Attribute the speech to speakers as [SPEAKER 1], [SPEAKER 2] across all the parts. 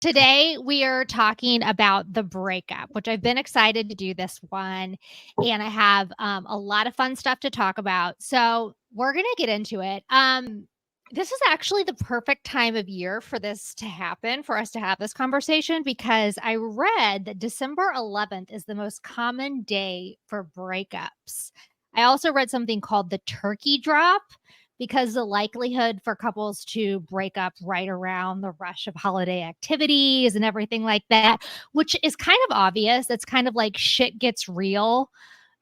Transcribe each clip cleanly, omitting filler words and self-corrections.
[SPEAKER 1] Today we are talking about the breakup, which I've been excited to do this one, and I have a lot of fun stuff to talk about. So we're gonna get into it. This is actually the perfect time of year for this to happen, for us to have this conversation, because I read that December 11th is the most common day for breakups. I also read something called the turkey drop, because the likelihood for couples to break up right around the rush of holiday activities and everything like that, which is kind of obvious. It's kind of like shit gets real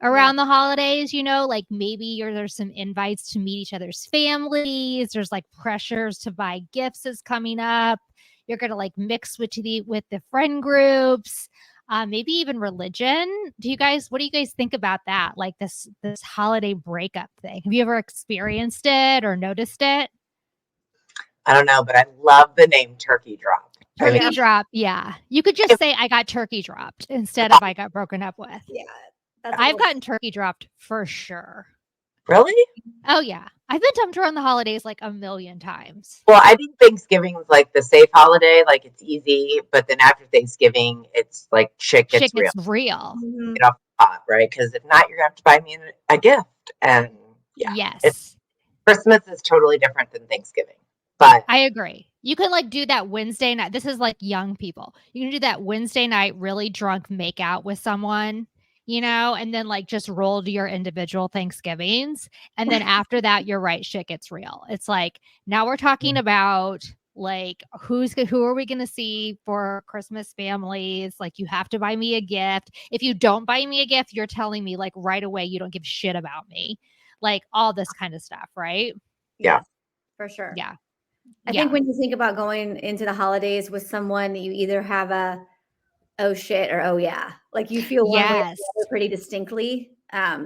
[SPEAKER 1] around the holidays, like maybe there's some invites to meet each other's families. There's like pressures to buy gifts is coming up. You're going to like mix with the friend groups. Maybe even religion. What do you guys think about that? Like this holiday breakup thing. Have you ever experienced it or noticed it?
[SPEAKER 2] I don't know, but I love the name turkey drop.
[SPEAKER 1] Turkey drop, yeah. You could just say I got turkey dropped instead of I got broken up with.
[SPEAKER 3] Yeah.
[SPEAKER 1] I've gotten turkey dropped for sure.
[SPEAKER 2] Really?
[SPEAKER 1] Oh yeah. I've been dumped around the holidays like a million times.
[SPEAKER 2] Well, I think Thanksgiving is like the safe holiday, like it's easy, but then after Thanksgiving, it's like shit gets real.
[SPEAKER 3] Mm-hmm.
[SPEAKER 2] Get off the pot, right? Because if not, you're gonna have to buy me a gift. And yeah,
[SPEAKER 1] yes.
[SPEAKER 2] Christmas is totally different than Thanksgiving. But
[SPEAKER 1] I agree. You can like do that Wednesday night. This is like young people. You can do that Wednesday night really drunk make out with someone, and then like just roll to your individual Thanksgivings. And then after that, you're right, shit gets real. It's like now we're talking about like who are we going to see for Christmas families? Like you have to buy me a gift. If you don't buy me a gift, you're telling me like right away you don't give shit about me. Like all this kind of stuff, right?
[SPEAKER 2] Yeah.
[SPEAKER 3] For sure.
[SPEAKER 1] Yeah.
[SPEAKER 3] I think when you think about going into the holidays with someone, you either have a oh shit or oh yeah, like you feel one way or the other pretty distinctly,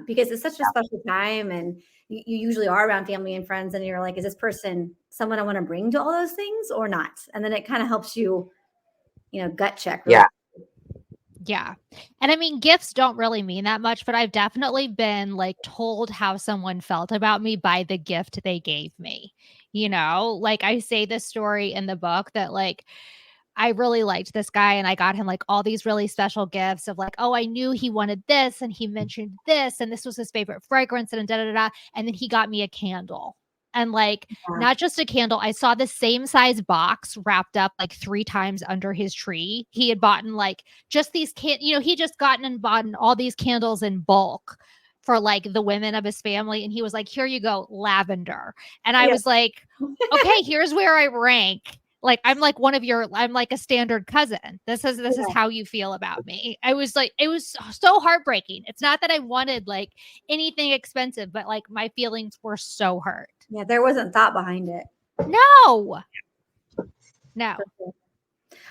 [SPEAKER 3] because it's such a special time, and you usually are around family and friends, and you're like, is this person someone I want to bring to all those things or not? And then it kind of helps you, gut check. Really.
[SPEAKER 1] Yeah. And I mean, gifts don't really mean that much, but I've definitely been like told how someone felt about me by the gift they gave me. Like I say this story in the book that like I really liked this guy and I got him like all these really special gifts of like, oh, I knew he wanted this and he mentioned this and this was his favorite fragrance and da da da. And then he got me a candle. And like, not just a candle, I saw the same size box wrapped up like 3 times under his tree. He had bought like just these he just gotten and bought all these candles in bulk for like the women of his family. And he was like, here you go, lavender. And I was like, okay, here's where I rank. Like, I'm like a standard cousin. This is how you feel about me. I was like, it was so heartbreaking. It's not that I wanted like anything expensive, but like my feelings were so hurt.
[SPEAKER 3] Yeah. There wasn't thought behind it.
[SPEAKER 1] No.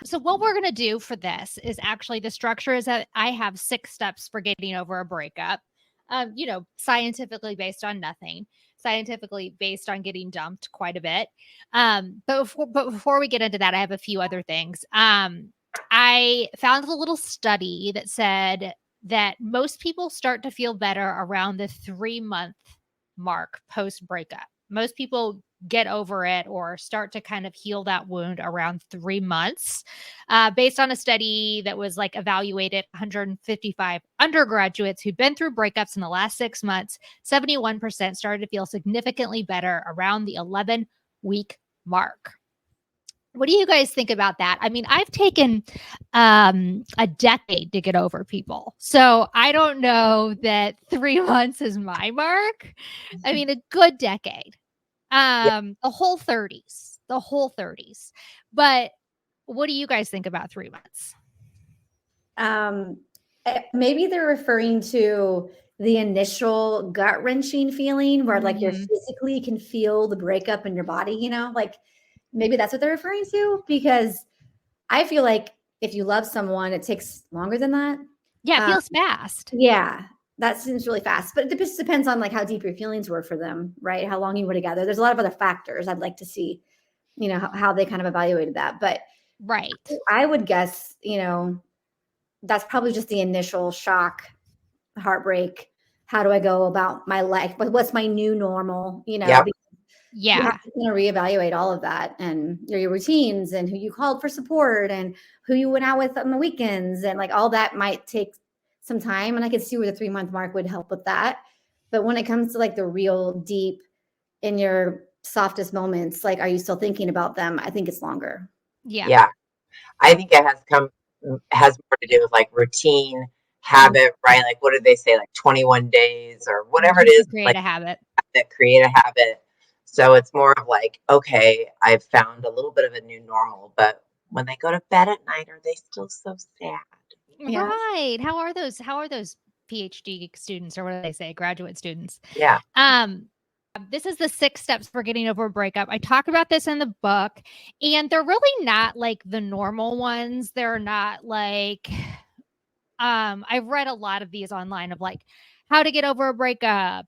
[SPEAKER 1] So what we're going to do for this is actually the structure is that I have 6 steps for getting over a breakup. Scientifically based on nothing. Scientifically based on getting dumped quite a bit. But before we get into that, I have a few other things. I found a little study that said that most people start to feel better around the 3-month mark post breakup. Most people get over it or start to kind of heal that wound around 3 months, based on a study that was like evaluated 155 undergraduates who'd been through breakups in the last 6 months. 71% started to feel significantly better around the 11-week mark. What do you guys think about that? I mean, I've taken a decade to get over people. So I don't know that 3 months is my mark. I mean, a good decade. The whole 30s. But what do you guys think about 3 months?
[SPEAKER 3] Maybe they're referring to the initial gut-wrenching feeling where like you physically can feel the breakup in your body, like maybe that's what they're referring to, because I feel like if you love someone, it takes longer than that.
[SPEAKER 1] Yeah, it feels fast.
[SPEAKER 3] Yeah, that seems really fast, but it just depends on like how deep your feelings were for them, right? How long you were together. There's a lot of other factors I'd like to see, how they kind of evaluated that. But
[SPEAKER 1] right,
[SPEAKER 3] I would guess, that's probably just the initial shock, heartbreak. How do I go about my life? But what's my new normal? you have to kind of reevaluate all of that and your routines and who you called for support and who you went out with on the weekends. And like all that might take some time. And I could see where the 3-month mark would help with that. But when it comes to like the real deep in your softest moments, like, are you still thinking about them? I think it's longer.
[SPEAKER 2] Yeah. I think it has more to do with like routine, habit, right? Like, what did they say? Like 21 days or whatever it is.
[SPEAKER 1] Create
[SPEAKER 2] like
[SPEAKER 1] a habit.
[SPEAKER 2] That create a habit. So it's more of like, okay, I've found a little bit of a new normal, but when they go to bed at night, are they still so sad?
[SPEAKER 3] Yeah.
[SPEAKER 1] Right. How are those PhD students, or what do they say? Graduate students.
[SPEAKER 2] Yeah.
[SPEAKER 1] This is the 6 steps for getting over a breakup. I talk about this in the book, and they're really not like the normal ones. They're not like, I've read a lot of these online of like how to get over a breakup.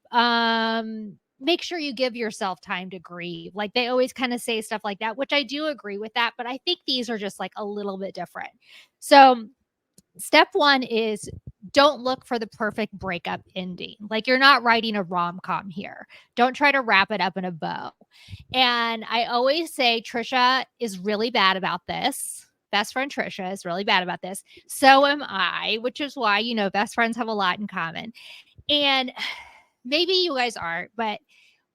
[SPEAKER 1] Make sure you give yourself time to grieve. Like they always kind of say stuff like that, which I do agree with that, but I think these are just like a little bit different. So step 1 is don't look for the perfect breakup ending. Like you're not writing a rom-com here. Don't try to wrap it up in a bow. And I always say Trisha is really bad about this. Best friend Trisha is really bad about this. So am I, which is why, best friends have a lot in common. And maybe you guys aren't, but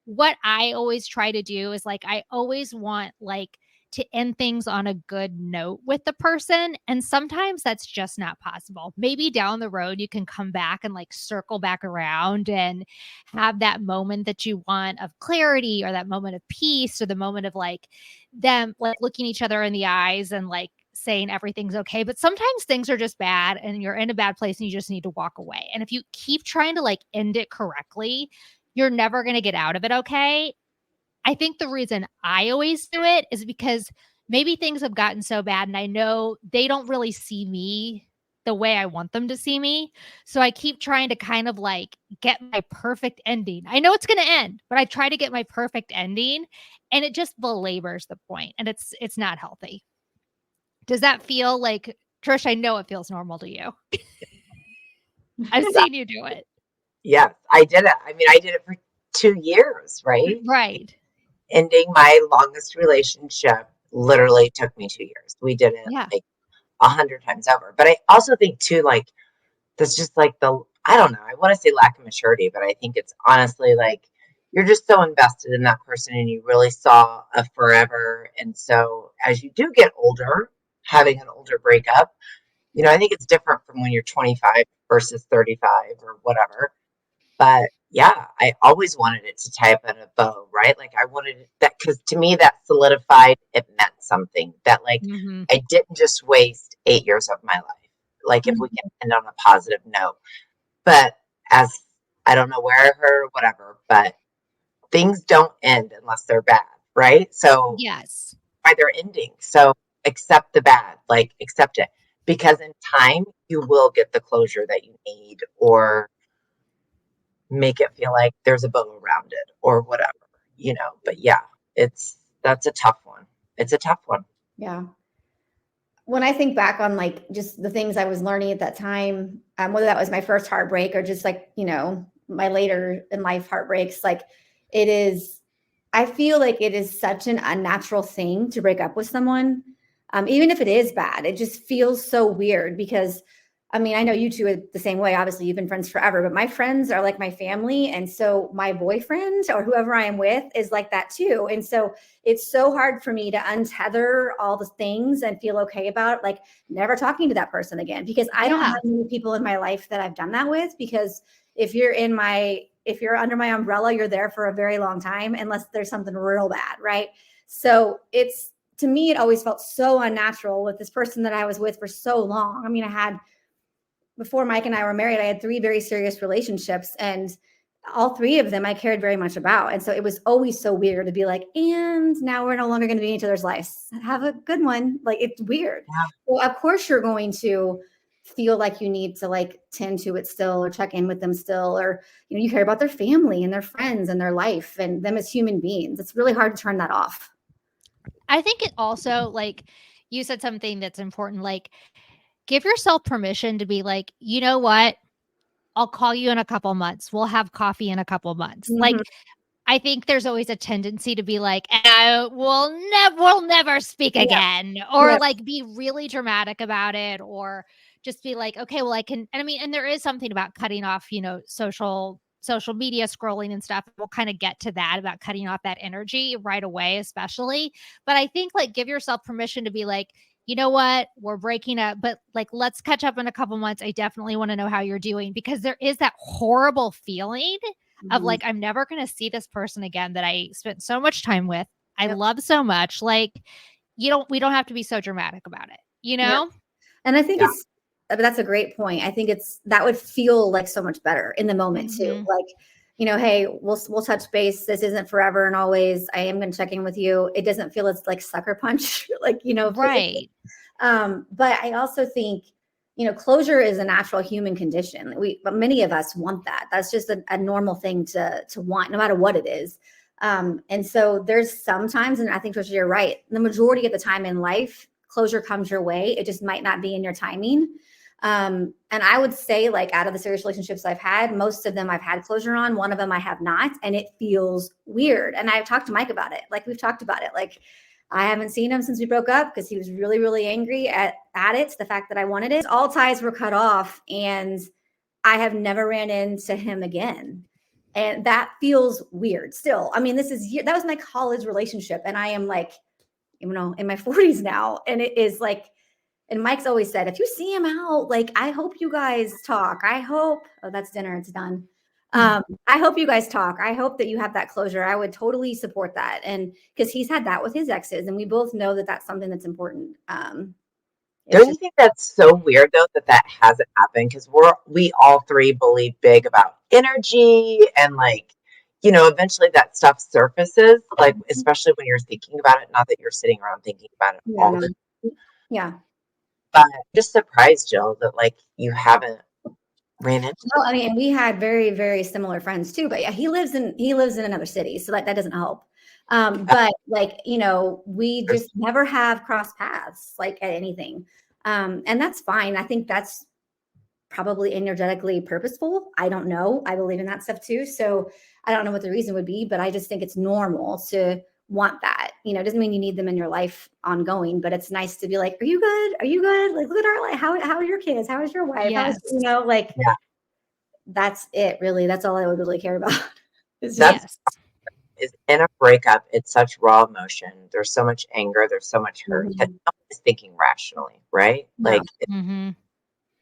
[SPEAKER 1] what I always try to do is like, I always want like to end things on a good note with the person. And sometimes that's just not possible. Maybe down the road, you can come back and like circle back around and have that moment that you want of clarity, or that moment of peace, or the moment of like them like looking each other in the eyes and like saying everything's okay. But sometimes things are just bad and you're in a bad place and you just need to walk away. And if you keep trying to like end it correctly, you're never going to get out of it okay. I think the reason I always do it is because maybe things have gotten so bad and I know they don't really see me the way I want them to see me. So I keep trying to kind of like get my perfect ending. I know it's going to end, but I try to get my perfect ending, and it just belabors the point, and it's not healthy. Does that feel like, Trish, I know it feels normal to you. I've seen you do it.
[SPEAKER 2] Yes, I did it. I mean, I did it for 2 years, right?
[SPEAKER 1] Right.
[SPEAKER 2] Ending my longest relationship literally took me 2 years. We did it like 100 times over. But I also think too, like, that's just like I don't know, I want to say lack of maturity, but I think it's honestly like you're just so invested in that person and you really saw a forever. And so as you do get older, having an older breakup, I think it's different from when you're 25 versus 35 or whatever. But yeah, I always wanted it to tie up in a bow, right? Like I wanted that, because to me that solidified it meant something, that like I didn't just waste 8 years of my life. Like if we can end on a positive note. But as I don't know where I heard or whatever, but things don't end unless they're bad, right? So
[SPEAKER 1] yes,
[SPEAKER 2] why they're ending. So accept the bad, like accept it. Because in time you will get the closure that you need, or make it feel like there's a bow around it or whatever, but yeah, that's a tough one. It's a tough one.
[SPEAKER 3] Yeah. When I think back on like just the things I was learning at that time, whether that was my first heartbreak or just like, my later in life heartbreaks, like I feel like it is such an unnatural thing to break up with someone. Even if it is bad, it just feels so weird because I mean, I know you two are the same way. Obviously, you've been friends forever, but my friends are like my family. And so my boyfriend or whoever I am with is like that too. And so it's so hard for me to untether all the things and feel okay about like never talking to that person again, because I don't have many people in my life that I've done that with, because if you're under my umbrella, you're there for a very long time, unless there's something real bad. Right. So to me, it always felt so unnatural with this person that I was with for so long. I mean, before Mike and I were married, I had 3 very serious relationships, and all 3 of them I cared very much about. And so it was always so weird to be like, and now we're no longer going to be in each other's lives. Have a good one. Like, it's weird. Yeah. Well, of course you're going to feel like you need to like tend to it still, or check in with them still, or, you care about their family and their friends and their life and them as human beings. It's really hard to turn that off.
[SPEAKER 1] I think it also, like you said something that's important, like give yourself permission to be like, you know what? I'll call you in a couple months. We'll have coffee in a couple months. Like, I think there's always a tendency to be like, we'll never speak again, or like be really dramatic about it, or just be like, okay, well, I can. And I mean, and there is something about cutting off, social media scrolling and stuff. We'll kind of get to that about cutting off that energy right away, especially. But I think like give yourself permission to be like, you know what, we're breaking up, but like, let's catch up in a couple months. I definitely want to know how you're doing, because there is that horrible feeling of like, I'm never going to see this person again that I spent so much time with. I love so much. Like, we don't have to be so dramatic about it,
[SPEAKER 3] And I think that's a great point. I think that would feel like so much better in the moment too. Like, hey, we'll touch base. This isn't forever and always. I am going to check in with you. It doesn't feel it's like sucker punch, like,
[SPEAKER 1] right.
[SPEAKER 3] But I also think, closure is a natural human condition. But many of us want that. That's just a normal thing to want, no matter what it is. And so there's sometimes, and I think, Trisha, you're right. The majority of the time in life, closure comes your way. It just might not be in your timing. And I would say, like, out of the serious relationships I've had, most of them I've had closure on. One of them I have not. And it feels weird. And I've talked to Mike about it. Like, we've talked about it. Like, I haven't seen him since we broke up because he was really, really angry at it. The fact that I wanted it. All ties were cut off. And I have never ran into him again. And that feels weird still. I mean, that was my college relationship. And I am like, in my 40s now. And it is like, and Mike's always said, if you see him out, like, I hope you guys talk. That's dinner. It's done. I hope you guys talk. I hope that you have that closure. I would totally support that. And because he's had that with his exes, and we both know that that's something that's important.
[SPEAKER 2] Don't you think that's so weird though, that hasn't happened? Because we all three believe big about energy, and like, eventually that stuff surfaces, like, especially when you're thinking about it, not that you're sitting around thinking about it all the time.
[SPEAKER 3] Yeah.
[SPEAKER 2] But I'm just surprised, Jill, that like you haven't ran into.
[SPEAKER 3] Well, I mean, we had very, very similar friends too, but yeah, he lives in another city. So that doesn't help. But like, we just never have crossed paths like at anything. And that's fine. I think that's probably energetically purposeful. I don't know. I believe in that stuff too. So I don't know what the reason would be, but I just think it's normal to want that. It doesn't mean you need them in your life ongoing, but it's nice to be like, are you good? Are you good? Like, look at our life. How are your kids? How is your wife?
[SPEAKER 1] Yes.
[SPEAKER 3] That's it really. That's all I would really care about.
[SPEAKER 2] Is in a breakup, it's such raw emotion. There's so much anger. There's so much hurt. No one is thinking rationally, right?
[SPEAKER 3] No.
[SPEAKER 2] Like,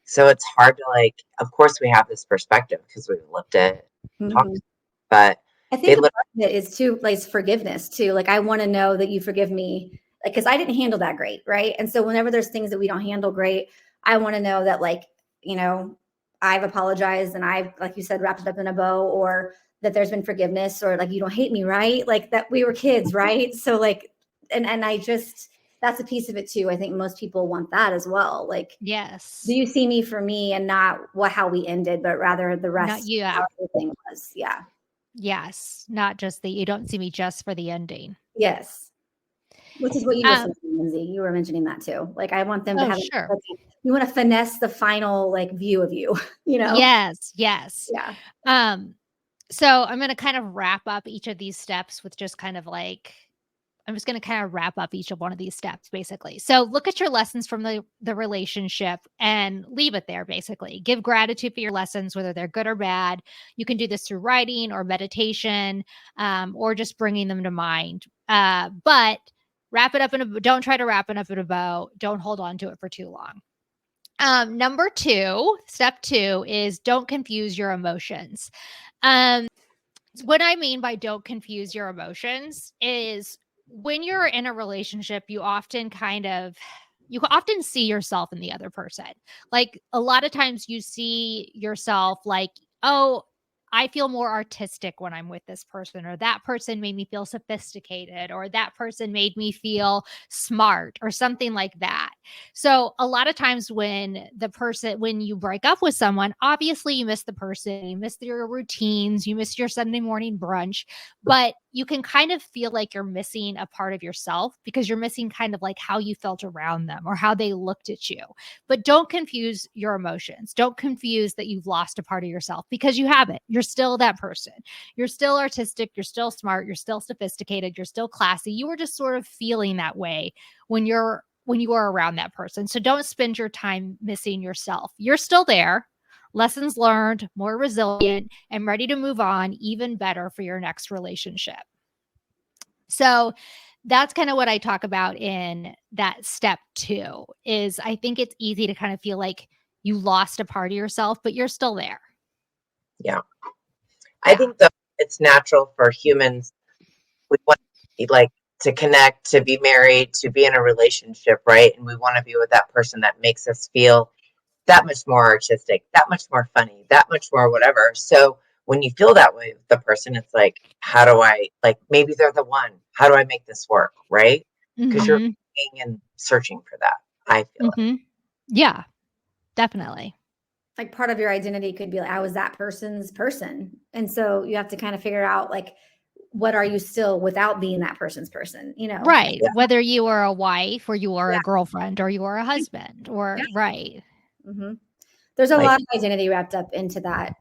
[SPEAKER 2] so it's hard to like, of course we have this perspective because we've lived it, talked, but
[SPEAKER 3] I think part of it is too, like, forgiveness too. Like, I want to know that you forgive me, like, because I didn't handle that great, right? And so whenever there's things that we don't handle great, I want to know that, like, I've apologized and I've, like you said, wrapped it up in a bow, or that there's been forgiveness, or like, you don't hate me, right? Like, that we were kids, right? So like, and I just, that's a piece of it too. I think most people want that as well. Like,
[SPEAKER 1] yes,
[SPEAKER 3] do you see me for me and not how we ended, but rather the rest of how everything was. Yeah.
[SPEAKER 1] Yes. Not just you don't see me just for the ending.
[SPEAKER 3] Yes. Which is what you were saying, Lindsay. You were mentioning that too. Like, I want them to have, you want to finesse the final, like, view of you,
[SPEAKER 1] Yes. Yes.
[SPEAKER 3] Yeah.
[SPEAKER 1] So I'm going to kind of wrap up each of these steps with just kind of like, I'm just going to kind of wrap up each of one of these steps, basically. So look at your lessons from the relationship and leave it there, basically. Give gratitude for your lessons, whether they're good or bad. You can do this through writing or meditation, or just bringing them to mind. But wrap it up don't try to wrap it up in a bow. Don't hold on to it for too long. Step 2 is don't confuse your emotions. What I mean by don't confuse your emotions is when you're in a relationship, you often see yourself in the other person. Like, a lot of times you see yourself like, oh, I feel more artistic when I'm with this person, or that person made me feel sophisticated, or that person made me feel smart, or something like that. So a lot of times when you break up with someone, obviously you miss the person, you miss your routines, you miss your Sunday morning brunch, but you can kind of feel like you're missing a part of yourself because you're missing kind of like how you felt around them or how they looked at you. But don't confuse your emotions. Don't confuse that you've lost a part of yourself, because you haven't. You're still that person. You're still artistic. You're still smart. You're still sophisticated. You're still classy. You were just sort of feeling that way when you are around that person. So don't spend your time missing yourself. You're still there. Lessons learned, more resilient, and ready to move on, even better for your next relationship. So that's kind of what I talk about in that step 2 is I think it's easy to kind of feel like you lost a part of yourself, but you're still there.
[SPEAKER 2] Yeah. I think that it's natural for humans. We want to connect, to be married, to be in a relationship, right? And we want to be with that person that makes us feel that much more artistic, that much more funny, that much more whatever. So when you feel that way with the person, it's like, how do I, maybe they're the one. How do I make this work, right? Because you're looking and searching for that, I feel like.
[SPEAKER 1] Yeah, definitely.
[SPEAKER 3] Like part of your identity could be like, I was that person's person. And so you have to kind of figure out what are you still without being that person's person,
[SPEAKER 1] Right. Yeah. Whether you are a wife or you are a girlfriend or you are a husband or right.
[SPEAKER 3] Mm-hmm. There's a lot of identity wrapped up into that,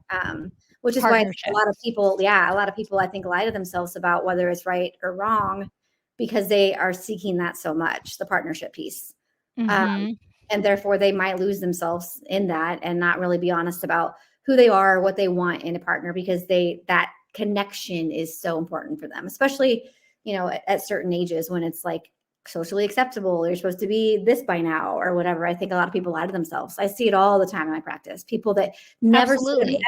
[SPEAKER 3] which is why a lot of people I think lie to themselves about whether it's right or wrong because they are seeking that so much, the partnership piece. And therefore they might lose themselves in that and not really be honest about who they are, or what they want in a partner, because that connection is so important for them, especially, at certain ages when it's like socially acceptable. You're supposed to be this by now or whatever. I think a lot of people lie to themselves. I see it all the time in my practice. People that never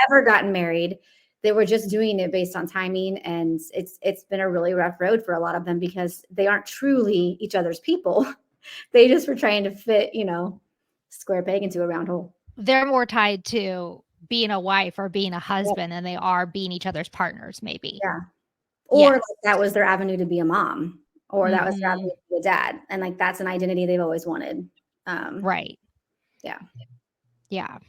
[SPEAKER 3] ever gotten married. They were just doing it based on timing. And it's been a really rough road for a lot of them because they aren't truly each other's people. They just were trying to fit, square peg into a round hole.
[SPEAKER 1] They're more tied to being a wife or being a husband than they are being each other's partners, maybe.
[SPEAKER 3] Yeah. Or that was their avenue to be a mom, or that was their avenue to be a dad. And that's an identity they've always wanted.
[SPEAKER 1] Right.
[SPEAKER 3] Yeah.
[SPEAKER 1] Yeah.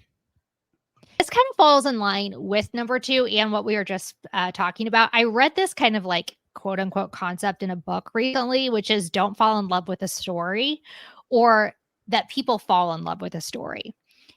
[SPEAKER 1] This kind of falls in line with number 2 and what we were just talking about. I read this kind of quote unquote concept in a book recently, which is don't fall in love with a story, or that people fall in love with a story.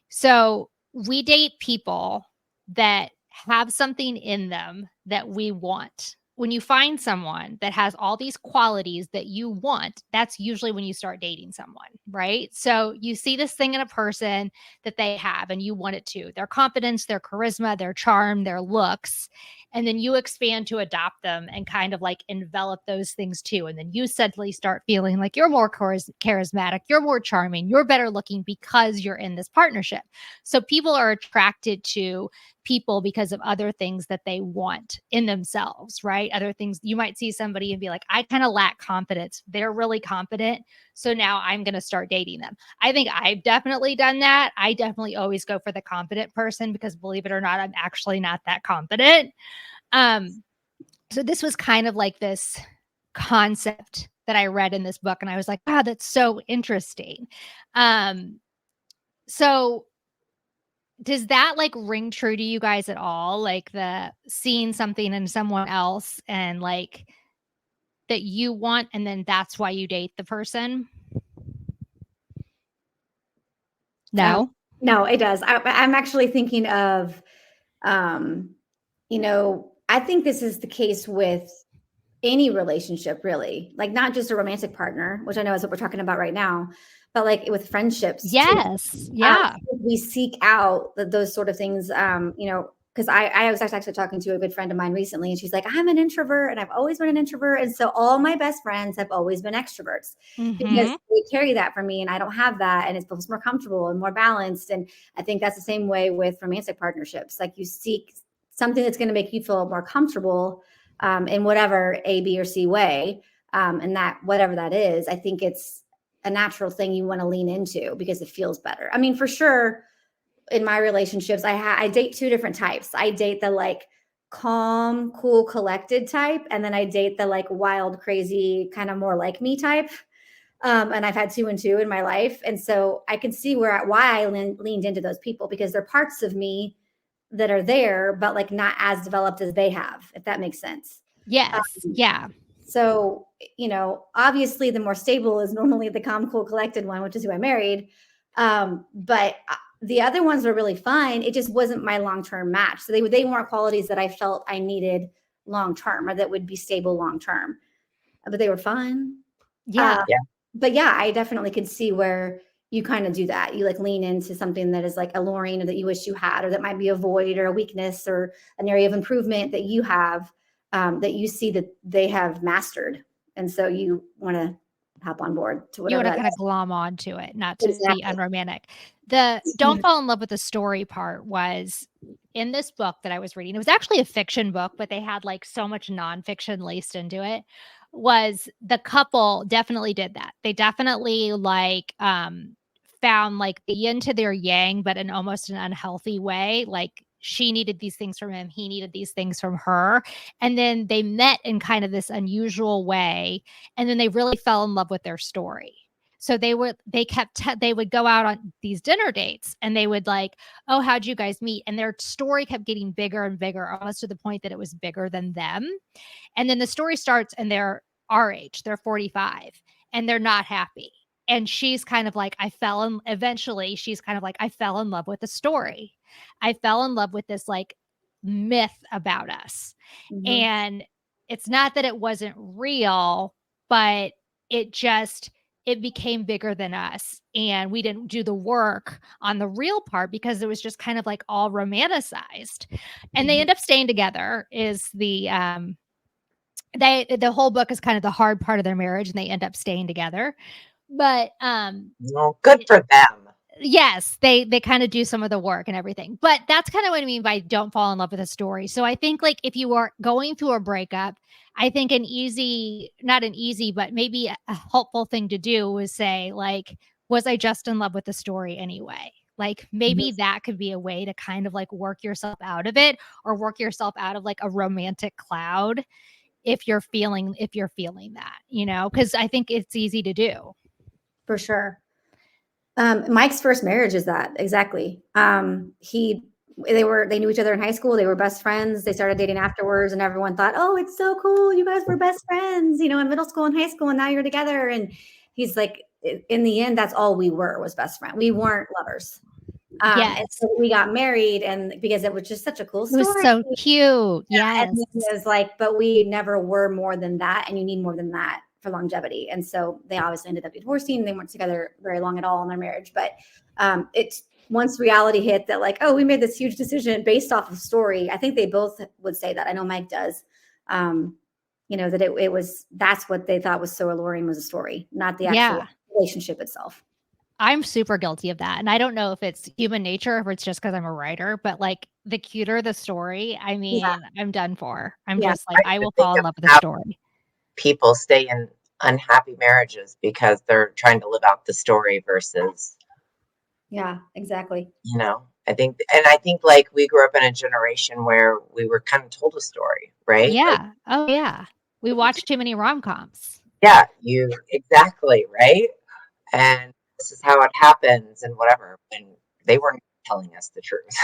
[SPEAKER 1] So we date people that have something in them that we want. When you find someone that has all these qualities that you want, that's usually when you start dating someone, right? So you see this thing in a person that they have and you want it too. Their confidence, their charisma, their charm, their looks. And then you expand to adopt them and kind of envelop those things too. And then you suddenly start feeling like you're more charismatic, you're more charming, you're better looking because you're in this partnership. So people are attracted to people because of other things that they want in themselves, right? Other things. You might see somebody and be like, I kind of lack confidence. They're really confident. So now I'm going to start dating them. I think I've definitely done that. I definitely always go for the confident person because, believe it or not, I'm actually not that confident. So this was kind of like this concept that I read in this book. And I was like, wow, that's so interesting. So does that ring true to you guys at all? The seeing something in someone else and that you want, and then that's why you date the person? No?
[SPEAKER 3] No, it does. I'm actually thinking of, I think this is the case with any relationship, really, not just a romantic partner, which I know is what we're talking about right now, but with friendships.
[SPEAKER 1] Yes.
[SPEAKER 3] Too.
[SPEAKER 1] Yeah.
[SPEAKER 3] We seek out those sort of things, because I was actually talking to a good friend of mine recently, and she's like, I'm an introvert and I've always been an introvert. And so all my best friends have always been extroverts because they carry that for me and I don't have that. And it feels more comfortable and more balanced. And I think that's the same way with romantic partnerships. You seek something that's going to make you feel more comfortable in whatever A, B, or C way. And that whatever that is, I think it's a natural thing you want to lean into because it feels better. I mean, for sure, in my relationships, I date 2 different types. I date the calm, cool, collected type. And then I date the wild, crazy, kind of more like me type. And I've had 2 and 2 in my life. And so I can see why I leaned into those people, because they're parts of me that are there, but like not as developed as they have, if that makes sense.
[SPEAKER 1] Yes. Yeah.
[SPEAKER 3] So, obviously the more stable is normally the calm, cool, collected one, which is who I married. But the other ones were really fun. It just wasn't my long-term match. So they weren't qualities that I felt I needed long-term, or that would be stable long-term, but they were fun.
[SPEAKER 1] Yeah.
[SPEAKER 3] But yeah, I definitely could see where you kind of do that. You like lean into something that is like alluring, or that you wish you had, or that might be a void or a weakness or an area of improvement that you have, that you see that they have mastered. And so you want to hop on board to whatever.
[SPEAKER 1] You want to kind of glom onto it, not to
[SPEAKER 3] Exactly.
[SPEAKER 1] be unromantic. The don't fall in love with the story part was in this book that I was reading. It was actually a fiction book, but they had like so much nonfiction laced into it. Was the couple definitely did that. They definitely like found like the yin to their yang, but in almost an unhealthy way. Like she needed these things from him, he needed these things from her. And then they met in kind of this unusual way. And then they really fell in love with their story. So they would go out on these dinner dates, and they would like, oh, how'd you guys meet? And their story kept getting bigger and bigger, almost to the point that it was bigger than them. And then the story starts, and they're our age, they're 45, and they're not happy. And she's kind of like, eventually she's kind of like, I fell in love with the story. I fell in love with this like myth about us.
[SPEAKER 3] Mm-hmm.
[SPEAKER 1] And it's not that it wasn't real, but it became bigger than us. And we didn't do the work on the real part because it was just kind of like all romanticized. And they end up staying together is the whole book is kind of the hard part of their marriage, and they end up staying together. But
[SPEAKER 2] well, good for them.
[SPEAKER 1] Yes, they kind of do some of the work and everything. But that's kind of what I mean by don't fall in love with a story. So I think like if you are going through a breakup, I think not an easy, but maybe a helpful thing to do is say like, was I just in love with the story anyway? Like maybe that could be a way to kind of like work yourself out of it, or work yourself out of like a romantic cloud if you're feeling that, because I think it's easy to do.
[SPEAKER 3] For sure. Mike's first marriage is that exactly. They knew each other in high school. They were best friends. They started dating afterwards, and everyone thought, oh, it's so cool. You guys were best friends, in middle school and high school, and now you're together. And he's like, in the end, that's all we were, was best friends. We weren't lovers.
[SPEAKER 1] Yes.
[SPEAKER 3] And so we got married, and because it was just such a cool story.
[SPEAKER 1] It was so cute. Yes.
[SPEAKER 3] And it was like, but we never were more than that. And you need more than that for longevity. And so they obviously ended up divorcing. They weren't together very long at all in their marriage. But it's once reality hit that like, oh, we made this huge decision based off of story. I think they both would say that. I know Mike does. That it was, that's what they thought was so alluring, was a story, not the actual relationship itself. I'm
[SPEAKER 1] super guilty of that. And I don't know if it's human nature, or if it's just because I'm a writer, but like the cuter the story, I mean, I'm done for. I'm just like, I will fall in love with the story.
[SPEAKER 2] People stay in unhappy marriages because they're trying to live out the story versus.
[SPEAKER 3] Yeah, exactly.
[SPEAKER 2] I think like we grew up in a generation where we were kind of told a story, right?
[SPEAKER 1] Yeah. We watched too many rom-coms.
[SPEAKER 2] Yeah, exactly, right? And this is how it happens and whatever. And they weren't telling us the truth.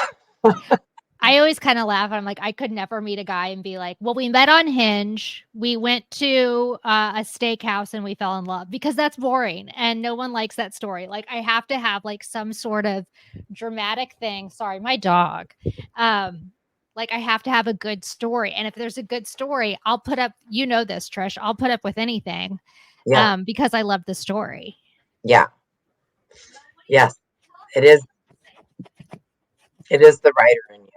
[SPEAKER 1] I always kind of laugh. I'm like, I could never meet a guy and be like, well, we met on Hinge. We went to a steakhouse and we fell in love, because that's boring. And no one likes that story. Like I have to have like some sort of dramatic thing. Sorry, my dog. Like I have to have a good story. And if there's a good story, I'll put up, this, Trish, I'll put up with anything because I love the story.
[SPEAKER 2] Yeah. Yes, it is. It is the writer in you.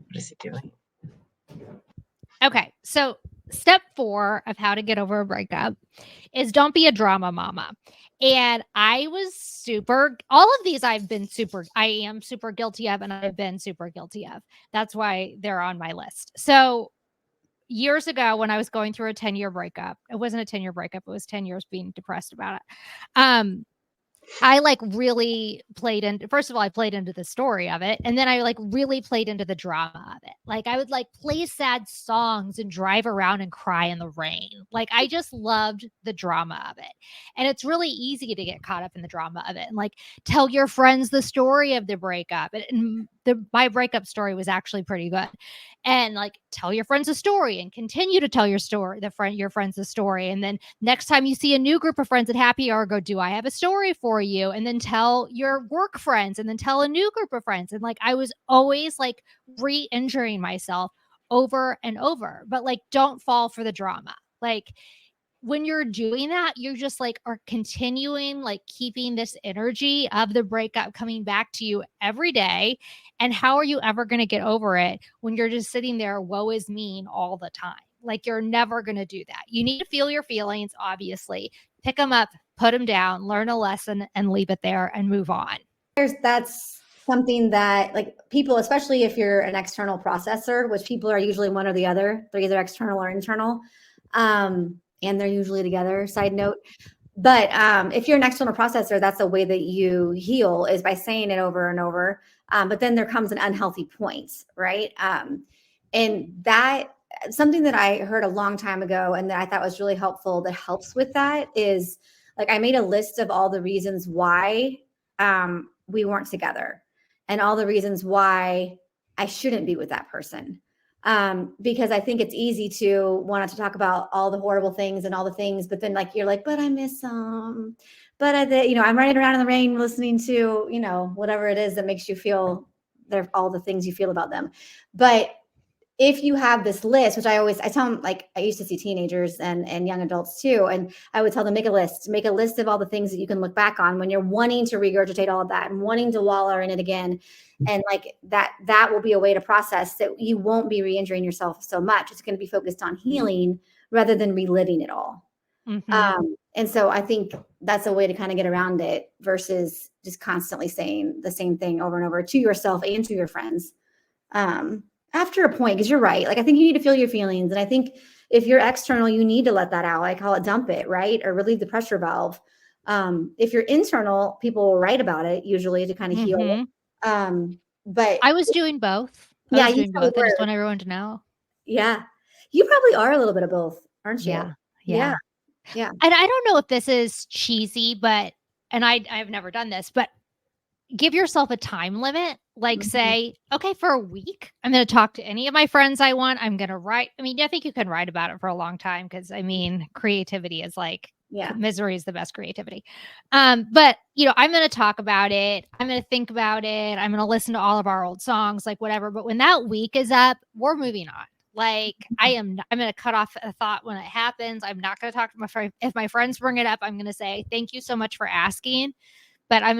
[SPEAKER 2] What is he doing?
[SPEAKER 1] Okay. So step 4 of how to get over a breakup is don't be a drama mama. And I was all of these I am super guilty of, and I've been super guilty of. That's why they're on my list. So years ago, when I was going through a 10-year breakup, it wasn't a 10-year breakup. It was 10 years being depressed about it. I like really played into, first of all, I played into the story of it. And then I like really played into the drama of it. Like I would like play sad songs and drive around and cry in the rain. Like I just loved the drama of it. And it's really easy to get caught up in the drama of it and like tell your friends the story of the breakup. And my breakup story was actually pretty good. And like tell your friends a story and continue to tell your friends a story. And then next time you see a new group of friends at happy hour, go, do I have a story for you? And then tell your work friends and then tell a new group of friends. And like I was always like re-injuring myself over and over, but like don't fall for the drama. Like when you're doing that, you're just like are continuing like keeping this energy of the breakup coming back to you every day. And how are you ever going to get over it when you're just sitting there, woe is me all the time? Like you're never going to do that. You need to feel your feelings, obviously, pick them up, put them down, learn a lesson and leave it there and move on.
[SPEAKER 3] That's something that like people, especially if you're an external processor, which people are usually one or the other, they're either external or internal. And they're usually together, side note. But if you're an external processor, that's a way that you heal is by saying it over and over. But then there comes an unhealthy point, right? And that something that I heard a long time ago and that I thought was really helpful that helps with that is like I made a list of all the reasons why we weren't together and all the reasons why I shouldn't be with that person. Because I think it's easy to want to talk about all the horrible things and all the things, but then like, you're like, but I miss them, but I'm running around in the rain, listening to, whatever it is that makes you feel they're all the things you feel about them. But if you have this list, which I tell them, like I used to see teenagers and young adults too. And I would tell them, make a list of all the things that you can look back on when you're wanting to regurgitate all of that and wanting to wallow in it again. And like that will be a way to process that you won't be re-injuring yourself so much. It's going to be focused on healing rather than reliving it all. Mm-hmm. And so I think that's a way to kind of get around it versus just constantly saying the same thing over and over to yourself and to your friends. After a point, because you're right. Like, I think you need to feel your feelings. And I think if you're external, you need to let that out. I call it dump it, right? Or relieve the pressure valve. If you're internal, people will write about it usually to kind of heal. But
[SPEAKER 1] I was doing both. I was doing both. I just want everyone to know.
[SPEAKER 3] Yeah. You probably are a little bit of both, aren't you?
[SPEAKER 1] Yeah. And I don't know if this is cheesy, but, and I've never done this, but give yourself a time limit. Like say, okay, for a week, I'm going to talk to any of my friends I want. I'm going to write. I mean, I think you can write about it for a long time because I mean, creativity is like, misery is the best creativity. But I'm going to talk about it. I'm going to think about it. I'm going to listen to all of our old songs, like whatever. But when that week is up, we're moving on. Like I'm going to cut off a thought when it happens. I'm not going to talk to my friend. If my friends bring it up, I'm going to say, thank you so much for asking. But I'm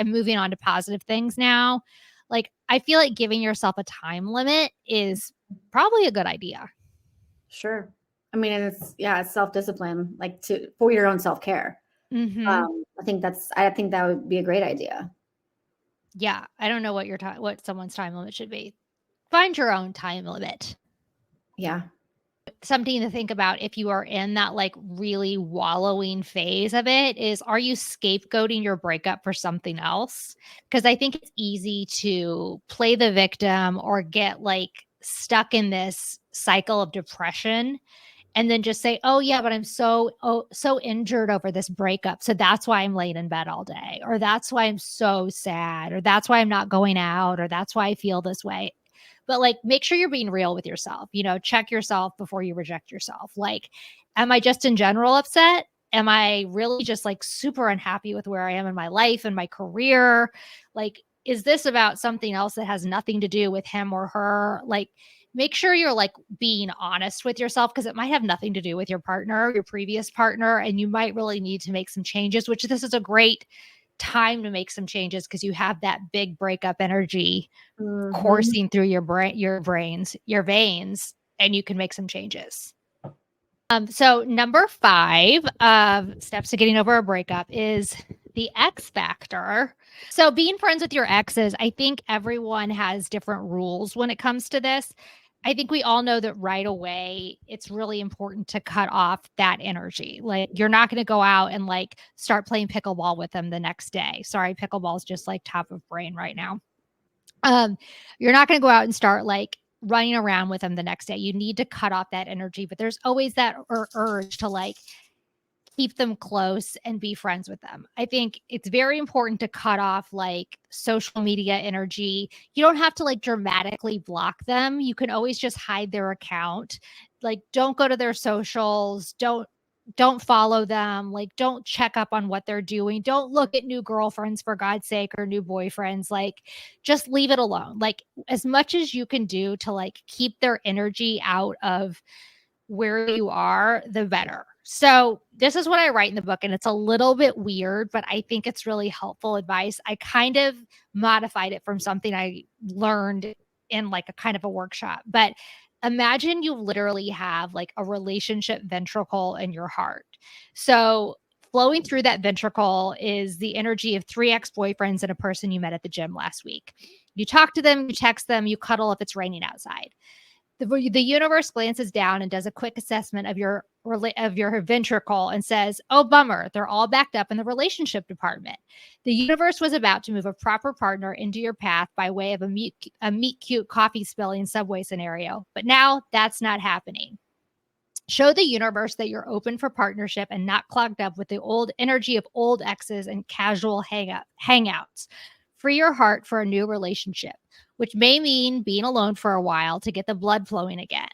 [SPEAKER 1] moving on to positive things now. Like, I feel like giving yourself a time limit is probably a good idea.
[SPEAKER 3] Sure. I mean, and it's self-discipline, like for your own self-care. Mm-hmm. I think that would be a great idea.
[SPEAKER 1] Yeah. I don't know what someone's time limit should be. Find your own time limit.
[SPEAKER 3] Yeah.
[SPEAKER 1] Something to think about if you are in that like really wallowing phase of it is, are you scapegoating your breakup for something else? Because I think it's easy to play the victim or get like stuck in this cycle of depression and then just say, oh yeah, but I'm so injured over this breakup. So that's why I'm laying in bed all day, or that's why I'm so sad, or that's why I'm not going out, or that's why I feel this way. But like, make sure you're being real with yourself, check yourself before you reject yourself. Like, am I just in general upset? Am I really just like super unhappy with where I am in my life and my career? Like, is this about something else that has nothing to do with him or her? Like, make sure you're like being honest with yourself because it might have nothing to do with your partner, your previous partner, and you might really need to make some changes, which this is a great time to make some changes because you have that big breakup energy coursing through your veins, and you can make some changes. So number 5 of steps to getting over a breakup is the X factor. So being friends with your exes, I think everyone has different rules when it comes to this. I think we all know that right away, it's really important to cut off that energy. Like, you're not going to go out and like start playing pickleball with them the next day. Sorry, pickleball is just like top of brain right now. You're not going to go out and start like running around with them the next day. You need to cut off that energy, but there's always that urge to like keep them close and be friends with them. I think it's very important to cut off like social media energy. You don't have to like dramatically block them. You can always just hide their account. Like, don't go to their socials. Don't follow them. Like, don't check up on what they're doing. Don't look at new girlfriends, for God's sake, or new boyfriends. Like, just leave it alone. Like, as much as you can do to like keep their energy out of where you are, the better. So this is what I write in the book, and it's a little bit weird, but I think it's really helpful advice. I kind of modified it from something I learned in like a kind of a workshop. But imagine you literally have like a relationship ventricle in your heart. So flowing through that ventricle is the energy of 3 ex-boyfriends and a person you met at the gym last week. You talk to them, you text them, you cuddle if it's raining outside. The universe glances down and does a quick assessment of your ventricle and says, "Oh, bummer, they're all backed up in the relationship department." The universe was about to move a proper partner into your path by way of a meet cute coffee spilling subway scenario, but now that's not happening. Show the universe that you're open for partnership and not clogged up with the old energy of old exes and casual hangouts. Free your heart for a new relationship, which may mean being alone for a while to get the blood flowing again.